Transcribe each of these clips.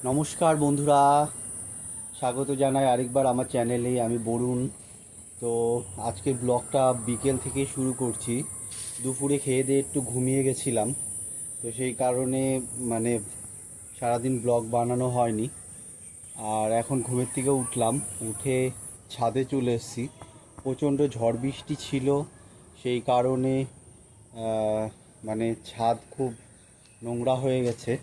নমস্কার বন্ধুরা, স্বাগত জানাই আরেকবার আমার চ্যানেলে। আমি বরুণ। তো আজকে ব্লগটা বিকেল থেকে শুরু করছি। দুপুরে খেয়ে দিয়ে একটু ঘুমিয়ে গেছিলাম, তো সেই কারণে মানে সারাদিন ব্লগ বানানো হয়নি। আর এখন ঘুমের থেকে উঠলাম, উঠে ছাদে চলে এসেছি। প্রচণ্ড ঝড় বৃষ্টি ছিল, সেই কারণে মানে ছাদ খুব নোংরা হয়ে গেছে।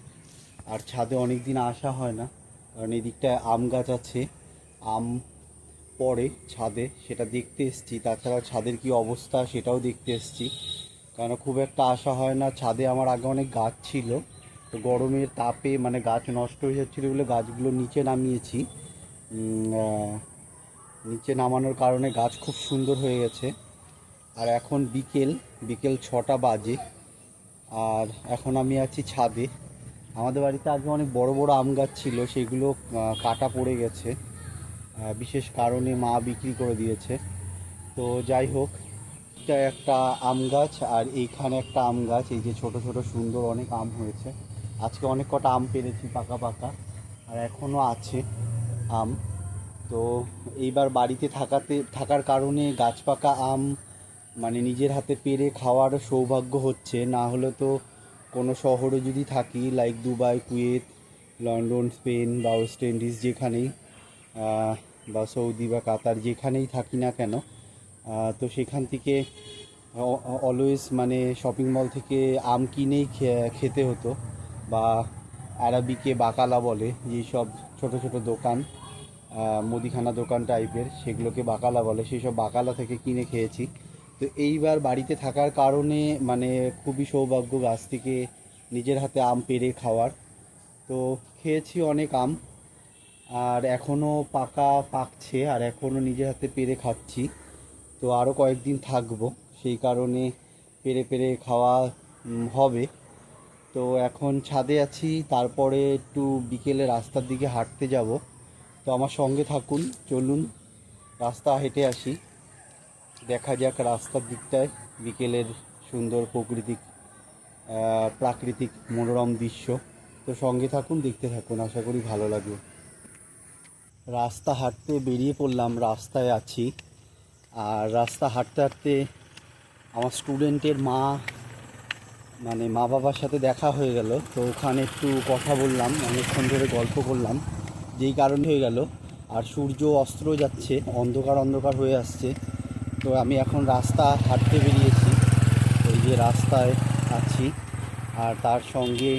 আর ছাদে অনেক দিন আসা হয় না, কারণ এদিকটায় আম গাছ আছে, আম পড়ে ছাদে, সেটা দেখতে এসেছি। তাছাড়া ছাদের কি অবস্থা সেটাও দেখতে এসেছি, কারণ খুব একটা আসা হয় না ছাদে। আমার আগে অনেক গাছ ছিল, তো গরমের তাপে মানে গাছ নষ্ট হয়ে যাচ্ছিলো বলে গাছগুলো নিচে নামিয়েছি। নিচে নামানোর কারণে গাছ খুব সুন্দর হয়ে গেছে। আর এখন বিকেল বিকেল 6টা বাজে, আর এখন আমি আছি ছাদে। আমাদের বাড়িতে আগে অনেক বড় বড় আম গাছ ছিল, সেগুলো কাটা পড়ে গেছে, বিশেষ কারণে মা বিক্রি করে দিয়েছে। তো যাই হোক, এটা একটা আম গাছ, আর এইখানে একটা আম গাছ। এই যে ছোট ছোট সুন্দর অনেক আম হয়েছে। আজকে অনেক কটা আম পেরেছি পাকা পাকা, আর এখনও আছে আম। তো এইবার বাড়িতে থাকার কারণে গাছ পাকা আম মানে নিজের হাতে পেড়ে খাওয়ার সৌভাগ্য হচ্ছে। না হলে তো কোনো শহরে যদি থাকি, like Dubai, Kuwait, London, Spain বা ওয়েস্ট ইন্ডিজ, যেখানেই বা সৌদি বা কাতার, যেখানেই থাকি না কেন, তো সেখান থেকে অলওয়েজ মানে শপিং মল থেকে আম কিনেই খেতে হতো। বা আরাবিকে বাকালা বলে, যেসব ছোট ছোট দোকান, মুদিখানা দোকান টাইপের, সেগুলোকে বাকালা বলে, সেই সব বাকালা থেকে কিনে খেয়েছি। তো এইবার বাড়িতে থাকার কারণে মানে খুবই সৌভাগ্য গাছ থেকে নিজের হাতে আম পেড়ে খাওয়ার। তো খেয়েছি অনেক আম, আর এখনও পাকছে, আর এখনও নিজের হাতে পেড়ে খাচ্ছি। তো আরও কয়েকদিন থাকবো, সেই কারণে পেড়ে পেড়ে খাওয়া হবে। তো এখন ছাদে আছি, তারপরে একটু বিকেলে রাস্তার দিকে হাঁটতে যাব। তো আমার সঙ্গে থাকুন, চলুন রাস্তা হেঁটে আসি, দেখা যাক রাস্তার দিকটায় বিকেলের সুন্দর প্রাকৃতিক মনোরম দৃশ্য। তো সঙ্গে থাকুন, দেখতে থাকুন, আশা করি ভালো লাগবে। রাস্তা হাঁটতে বেরিয়ে পড়লাম, রাস্তায় আছি। আর রাস্তা হাঁটতে হাঁটতে আমার স্টুডেন্টের মা বাবার সাথে দেখা হয়ে গেল। তো ওখানে একটু কথা বললাম, অনেকক্ষণ ধরে গল্প করলাম, যেই কারণে হয়ে গেল। আর সূর্য অস্ত যাচ্ছে, অন্ধকার অন্ধকার হয়ে আসছে। তো আমি এখন রাস্তা হাঁটতে বেরিয়েছি, এই যে রাস্তায় আছি, আর তার সঙ্গে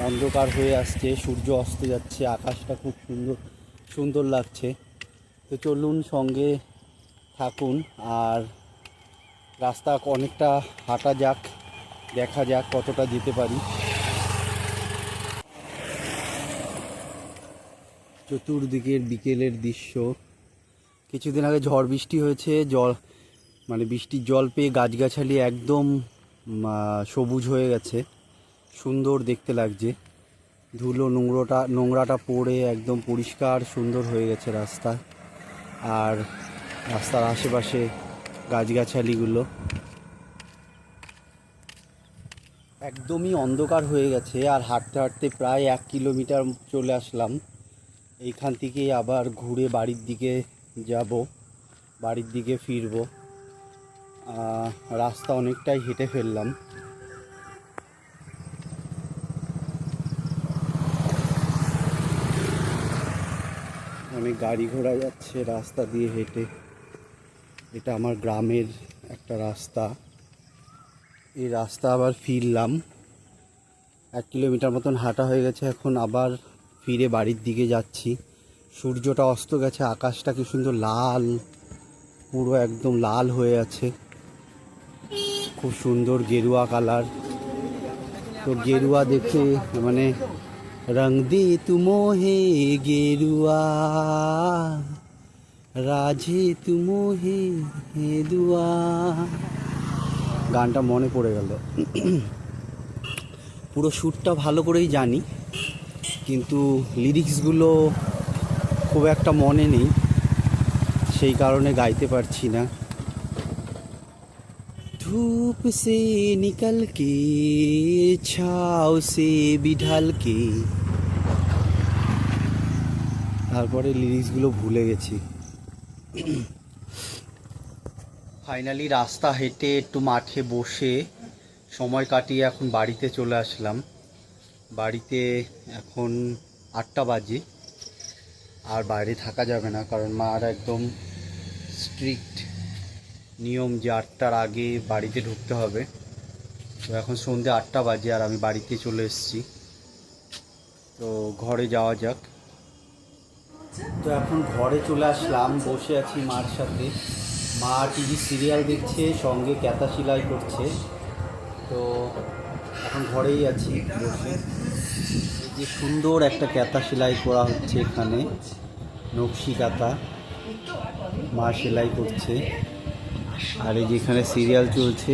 অন্ধকার হয়ে আসছে, সূর্য অস্ত যাচ্ছে, আকাশটা খুব সুন্দর সুন্দর লাগছে। তো চলুন সঙ্গে থাকুন, আর রাস্তা অনেকটা হাঁটা যাক, দেখা যাক কতটা যেতে পারি। চতুর্দিকের বিকেলের দৃশ্য। কিছুদিন আগে ঝড় বৃষ্টি হয়েছে, মানে বৃষ্টির জল পেয়ে গাছগাছালি একদম সবুজ হয়ে গেছে, সুন্দর দেখতে লাগছে। ধুলো নোংরাটা পড়ে একদম পরিষ্কার সুন্দর হয়ে গেছে রাস্তা। আর রাস্তার আশেপাশে গাছগাছালিগুলো একদমই অন্ধকার হয়ে গেছে। আর হাঁটতে হাঁটতে প্রায় 1 কিলোমিটার চলে আসলাম। এইখান থেকেই আবার ঘুরে বাড়ির দিকে যাব, বাড়ির দিকে ফিরবো। রাস্তা অনেকটাই হেঁটে ফেললাম। অনেক গাড়ি ঘোড়া যাচ্ছে রাস্তা দিয়ে হেঁটে। এটা আমার গ্রামের একটা রাস্তা। এই রাস্তা আবার ফিরলাম, 1 কিলোমিটার মতন হাঁটা হয়ে গেছে, এখন আবার ফিরে বাড়ির দিকে যাচ্ছি। সূর্যটা অস্ত গেছে, আকাশটা কি সুন্দর লাল, পুরো একদম লাল হয়ে আছে, খুব সুন্দর গেরুয়া কালার। তো গেরুয়া দেখে মানে রং দে তুমো হে গেরুয়া, রাজে তুমো হে দুয়া, গানটা মনে পড়ে গেল। পুরো সুরটা ভালো করেই জানি, কিন্তু লিরিক্সগুলো খুব একটা মনে নেই, সেই কারণে গাইতে পারছি না। धूप से निकल के छाँव से भी ढल के তারপরে লিরিক্সগুলো ভুলে গেছি। ফাইনালি রাস্তা হেঁটে একটু মাঠে বসে সময় কাটিয়ে এখন বাড়িতে চলে আসলাম। বাড়িতে এখন 8টা বাজে, আর বাইরে থাকা যাবে না, কারণ মার একদম স্ট্রিক্ট নিয়ম যে 8টার আগে বাড়িতে ঢুকতে হবে। তো এখন সন্ধ্যে 8টা বাজে আর আমি বাড়িতে চলে এসেছি। তো ঘরে যাওয়া যাক। তো এখন ঘরে চলে আসলাম, বসে আছি মার সাথে। মা টিভি সিরিয়াল দেখছে, সঙ্গে কাঁথা সেলাই করছে। তো এখন ঘরেই আছি বসে। এই যে সুন্দর একটা কাঁথা সেলাই করা হচ্ছে এখানে, নকশি কাঁথা মা সেলাই করছে। আর এই যে এখানে সিরিয়াল চলছে।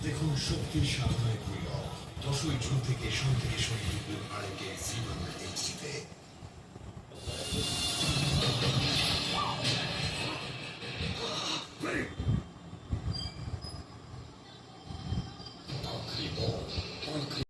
দেখুন শক্তির সাধনায় পরিণত 10ই জুন থেকে সন্ধ্যে শহীদ আরেকে সিনেমা এইচডিতে।